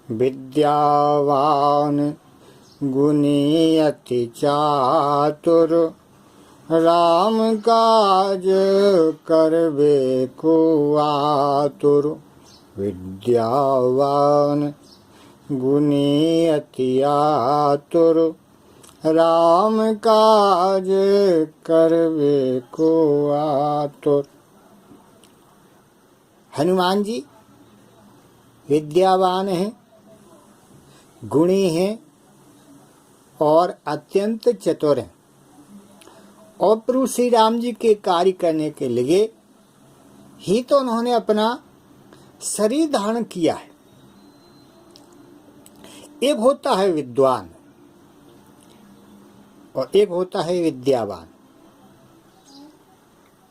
विद्यावान गुणी अति चातुर, राम काज करबे को आतुर। विद्यावान गुणी अति आतुर, राम काज करबे को आतुर। हनुमान जी विद्यावान हैं, गुणी हैं और अत्यंत चतुर हैं। और प्रभु श्री राम जी के कार्य करने के लिए ही तो उन्होंने अपना शरीर धारण किया है। एक होता है विद्वान और एक होता है विद्यावान।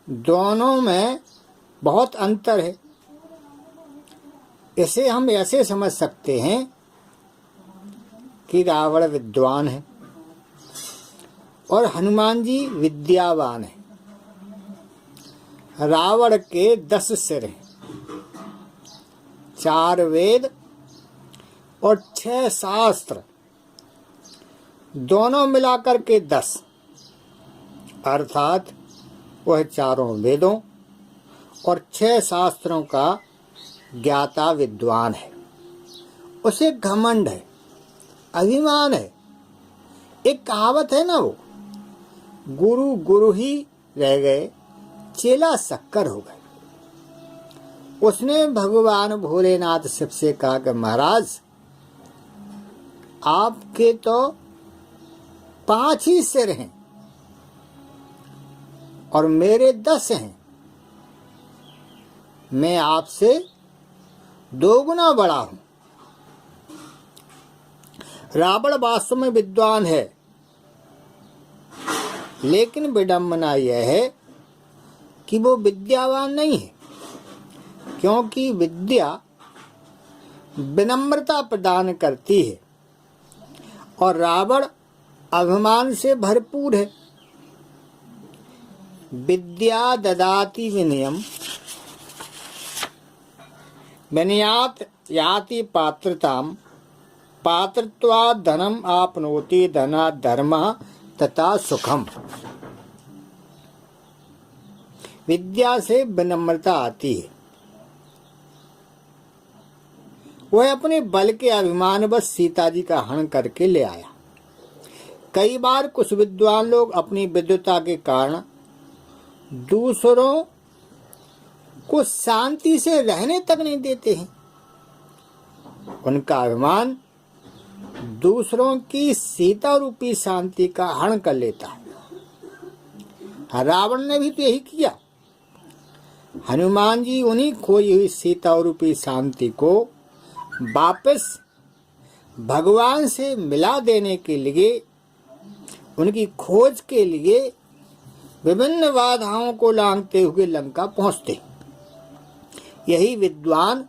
दोनों में बहुत अंतर है। इसे हम ऐसे समझ सकते हैं कि रावण विद्वान है और हनुमान जी विद्यावान है। रावण के 10 सिर हैं, 4 वेद और 6 शास्त्र, दोनों मिलाकर के 10, अर्थात वह 4 वेदों और 6 शास्त्रों का ज्ञाता विद्वान है। उसे घमंड है, अभिमान है। एक कहावत है ना, वो गुरु गुरु ही रह गए, चेला शक्कर हो गए। उसने भगवान भोलेनाथ शिव से कहा कि महाराज आपके तो 5 ही सिर हैं और मेरे 10 हैं, मैं आपसे 2 गुना बड़ा हूं। रावण वास्तव में विद्वान है, लेकिन विडंबना यह है कि वो विद्यावान नहीं है, क्योंकि विद्या विनम्रता प्रदान करती है और रावण अभिमान से भरपूर है। विद्या ददाति विनयम, विनयात याति पात्रताम, पात्रत्वात् धनम आपनोति, धना धर्मः तथा सुखम। विद्या से विनम्रता आती है। वह अपने बल के अभिमानवश सीता जी का हनन करके ले आया। कई बार कुछ विद्वान लोग अपनी विद्वता के कारण दूसरों को शांति से रहने तक नहीं देते हैं। उनका अभिमान दूसरों की सीता रूपी शांति का हनन कर लेता है। रावण ने भी तो यही किया। हनुमान जी उन्हीं खोई हुई सीता रूपी शांति को वापस भगवान से मिला देने के लिए, उनकी खोज के लिए विभिन्न बाधाओं को लांघते हुए लंका पहुंचते। यही विद्वान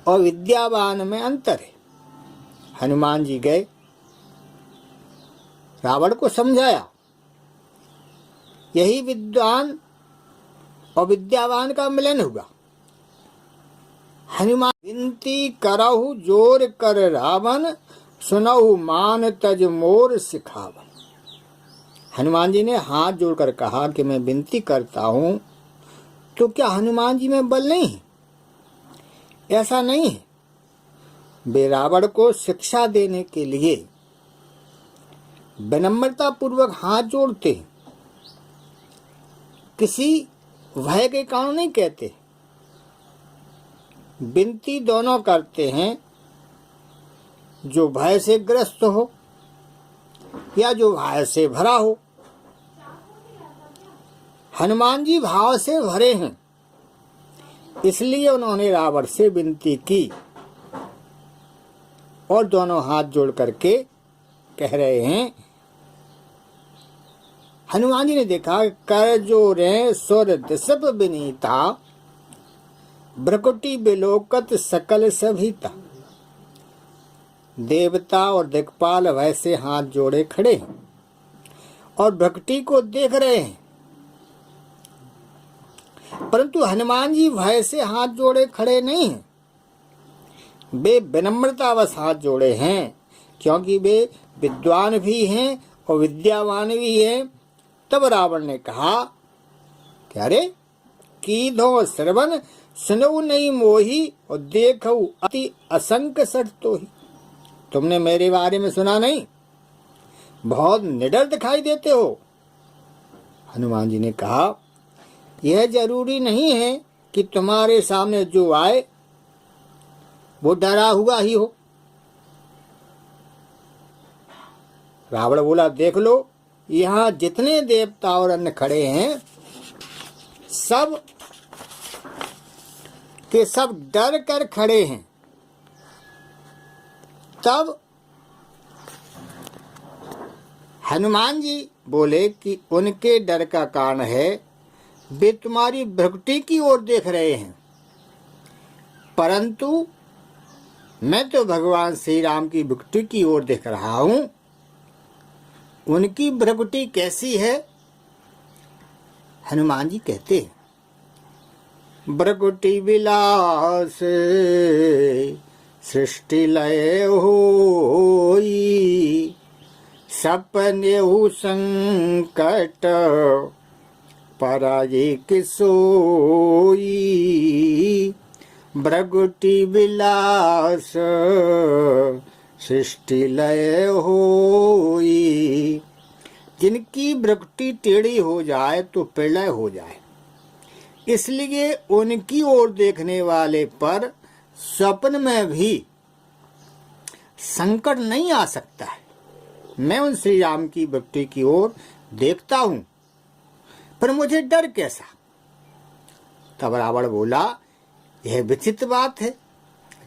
और विद्यावान में अंतर है। हनुमान जी गए, रावण को समझाया। यही विद्वान और विद्यावान का मिलन हुआ। हनुमान विनती करहु जोर कर रावण, सुनहु मान तज मोर सिखावन। हनुमान जी ने हाथ जोड़कर कहा कि मैं विनती करता हूं, तो क्या हनुमान जी में बल नहीं है? ऐसा नहीं है। वे रावण को शिक्षा देने के लिए विनम्रता पूर्वक हाथ जोड़ते हैं, किसी भय के कारण नहीं कहते। विनती दोनों करते हैं, जो भय से ग्रस्त हो या जो भय से भरा हो। हनुमान जी भाव से भरे हैं, इसलिए उन्होंने रावण से विनती की और दोनों हाथ जोड़ करके कह रहे हैं। हनुमान जी ने देखा, कर जोरे सुर दिसप विनीता, भ्रकुटी बिलोकत सकल सभीता। देवता और दिक्पाल वैसे हाथ जोड़े खड़े हैं और भ्रकुटी को देख रहे हैं, परंतु हनुमान जी भय से हाथ जोड़े खड़े नहीं हैं। वे विनम्रतावश हाथ जोड़े हैं, क्योंकि वे विद्वान भी हैं और विद्यावान भी हैं। तब रावण ने कहा कि अरे कीधो श्रवण सुनऊ नहीं मोही और देखऊ अति असंक सट तो ही। तुमने मेरे बारे में सुना नहीं? बहुत निडर दिखाई देते हो। हनुमान जी ने कहा यह जरूरी नहीं है कि तुम्हारे सामने जो आए वो डरा हुआ ही हो। रावण बोला देख लो, यहाँ जितने देवता और अन्य खड़े हैं सब के सब डर कर खड़े हैं। तब हनुमान जी बोले कि उनके डर का कारण है वे तुम्हारी भ्रकुटी की ओर देख रहे हैं, परंतु मैं तो भगवान श्री राम की भ्रकुटी की ओर देख रहा हूं। उनकी भ्रकुटी कैसी है? हनुमान जी कहते हैं भ्रकुटी विलास सृष्टि लय होई, सपनेहु संकट पराजित सोई। भ्रकुटी विलास सृष्टि लय होई। जिनकी भ्रकुटी टेढ़ी हो जाए तो प्रलय हो जाए, इसलिए उनकी ओर देखने वाले पर स्वप्न में भी संकट नहीं आ सकता है। मैं उन श्री राम की भक्ति की ओर देखता हूं, पर मुझे डर कैसा? तब रावण बोला यह विचित्र बात है,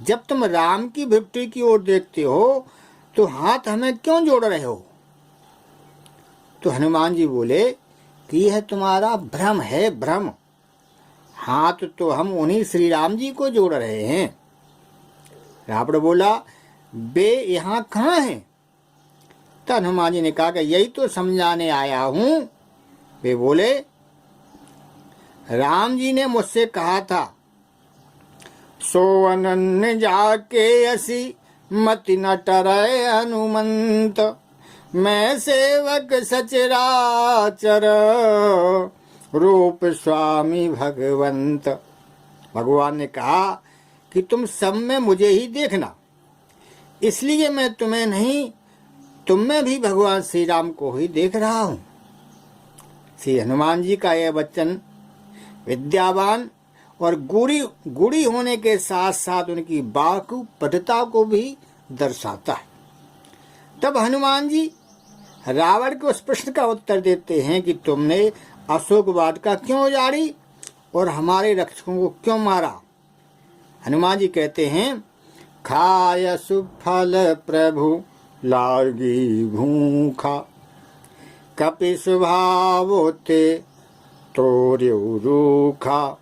जब तुम राम की भक्ति की ओर देखते हो तो हाथ हमें क्यों जोड़ रहे हो? तो हनुमान जी बोले कि यह तुम्हारा भ्रम है, भ्रम। हाथ तो हम उन्हीं श्री राम जी को जोड़ रहे हैं। रावण बोला वे यहाँ कहाँ हैं? तो हनुमान जी ने कहा कि यही तो समझाने आया हूं। वे बोले राम जी ने मुझसे कहा था सो अनन्य जाके असी मति न टरय हनुमंत, मैं सेवक सचराचर रूप स्वामी भगवंत। भगवान ने कहा कि तुम सब में मुझे ही देखना, इसलिए मैं तुम्हें नहीं, तुम में भी भगवान श्री राम को ही देख रहा हूं। श्री हनुमान जी का यह वचन विद्यावान और गुड़ी होने के साथ साथ उनकी बाकुपटुता को भी दर्शाता है। तब हनुमान जी रावण को उस प्रश्न का उत्तर देते हैं कि तुमने अशोक वाटिका क्यों उजाड़ी और हमारे रक्षकों को क्यों मारा? हनुमान जी कहते हैं खाय सुफल प्रभु लागी भूखा, कपि स्वभाव ते तोर्यु रूखा,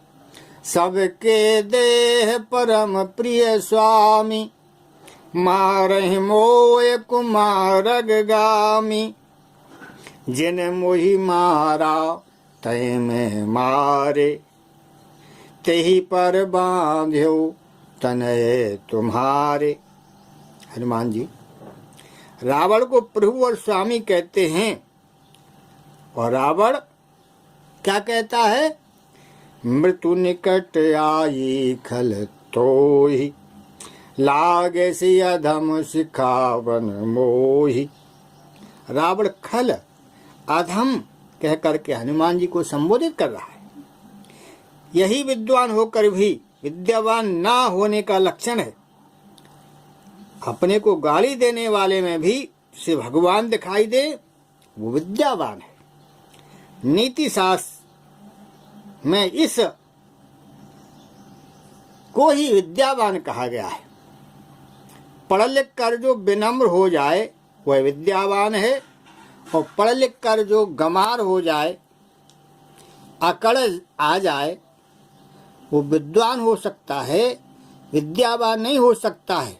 सबके देह परम प्रिय स्वामी, मारहि मोय कुमारग गामी, जिन मोहि मारा तय में मारे, तेहि पर बांध्यो तनय तुम्हारे। हनुमान जी रावण को प्रभु और स्वामी कहते हैं, और रावण क्या कहता है? मृत्यु निकट आई खल तोहि, लागे सी अधम सिखावन मोहि। रावण खल अधम कह करके हनुमान जी को संबोधित कर रहा है। यही विद्वान होकर भी विद्यावान ना होने का लक्षण है। अपने को गाली देने वाले में भी से भगवान दिखाई दे, वो विद्यावान है। नीति शास्त्र में इस को ही विद्यावान कहा गया है। पढ़ लिख कर जो विनम्र हो जाए वह विद्यावान है, और पढ़ लिख कर जो गंवार हो जाए, अकड़ आ जाए, वो विद्वान हो सकता है, विद्यावान नहीं हो सकता है।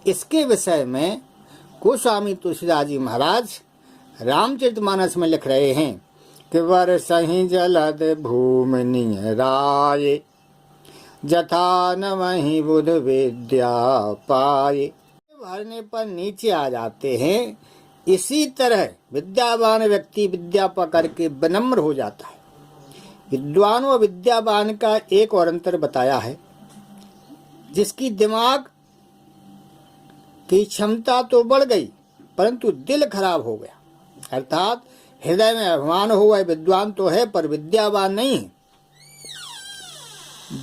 इसके विषय में गोस्वामी तुलसीदास जी महाराज रामचरितमानस में लिख रहे हैं कि वर सही जलद भूमि नियराये, जथा न वही बुध विद्या पाए। भरने पर नीचे आ जाते हैं, इसी तरह विद्यावान व्यक्ति विद्या पकड़ के विनम्र हो जाता है। विद्वान व विद्यावान का एक और अंतर बताया है। जिसकी दिमाग की क्षमता तो बढ़ गई परंतु दिल खराब हो गया, अर्थात हृदय में अभिमान हो, वह विद्वान तो है पर विद्यावान नहीं है।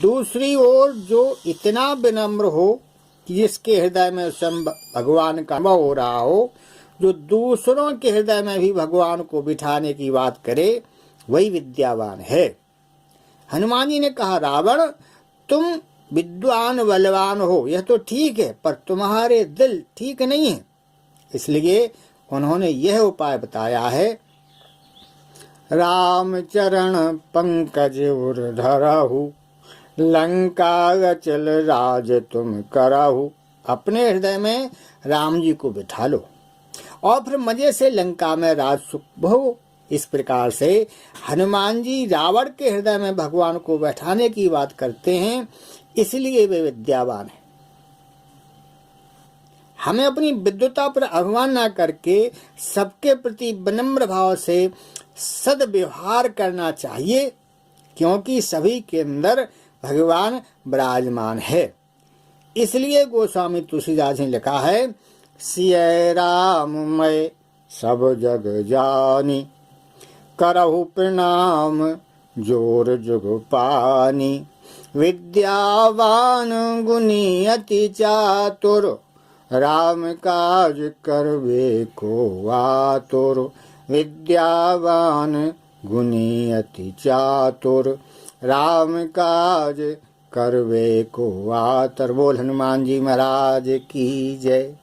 दूसरी ओर जो इतना विनम्र हो कि जिसके हृदय में स्वयं भगवान का अनुभव हो रहा हो, जो दूसरों के हृदय में भी भगवान को बिठाने की बात करे, वही विद्यावान है। हनुमान जी ने कहा, रावण तुम विद्वान बलवान हो यह तो ठीक है, पर तुम्हारे दिल ठीक नहीं है। इसलिए उन्होंने यह उपाय बताया है, राम चरण पंकज उर धरहु, लंका अचल राज तुम करहु। अपने हृदय में राम जी को बिठा लो और फिर मजे से लंका में राज सुख भोगो। इस प्रकार से हनुमान जी रावण के हृदय में भगवान को बैठाने की बात करते हैं, इसलिए वे विद्यावान हैं। हमें अपनी विद्वता पर अभिमान न करके सबके प्रति विनम्र भाव से सद्व्यवहार करना चाहिए, क्योंकि सभी के अंदर भगवान विराजमान है। इसलिए गोस्वामी तुलसीदास ने लिखा है, सिय राम मैं सब जग जानी, करहु प्रणाम जोर जुग पानी। विद्यावान गुणी अति चातुर, राम काज करवे को आतुर। विद्यावान गुणी अति चातुर, राम काज करवे को आतुर। बोल हनुमान जी महाराज की जय।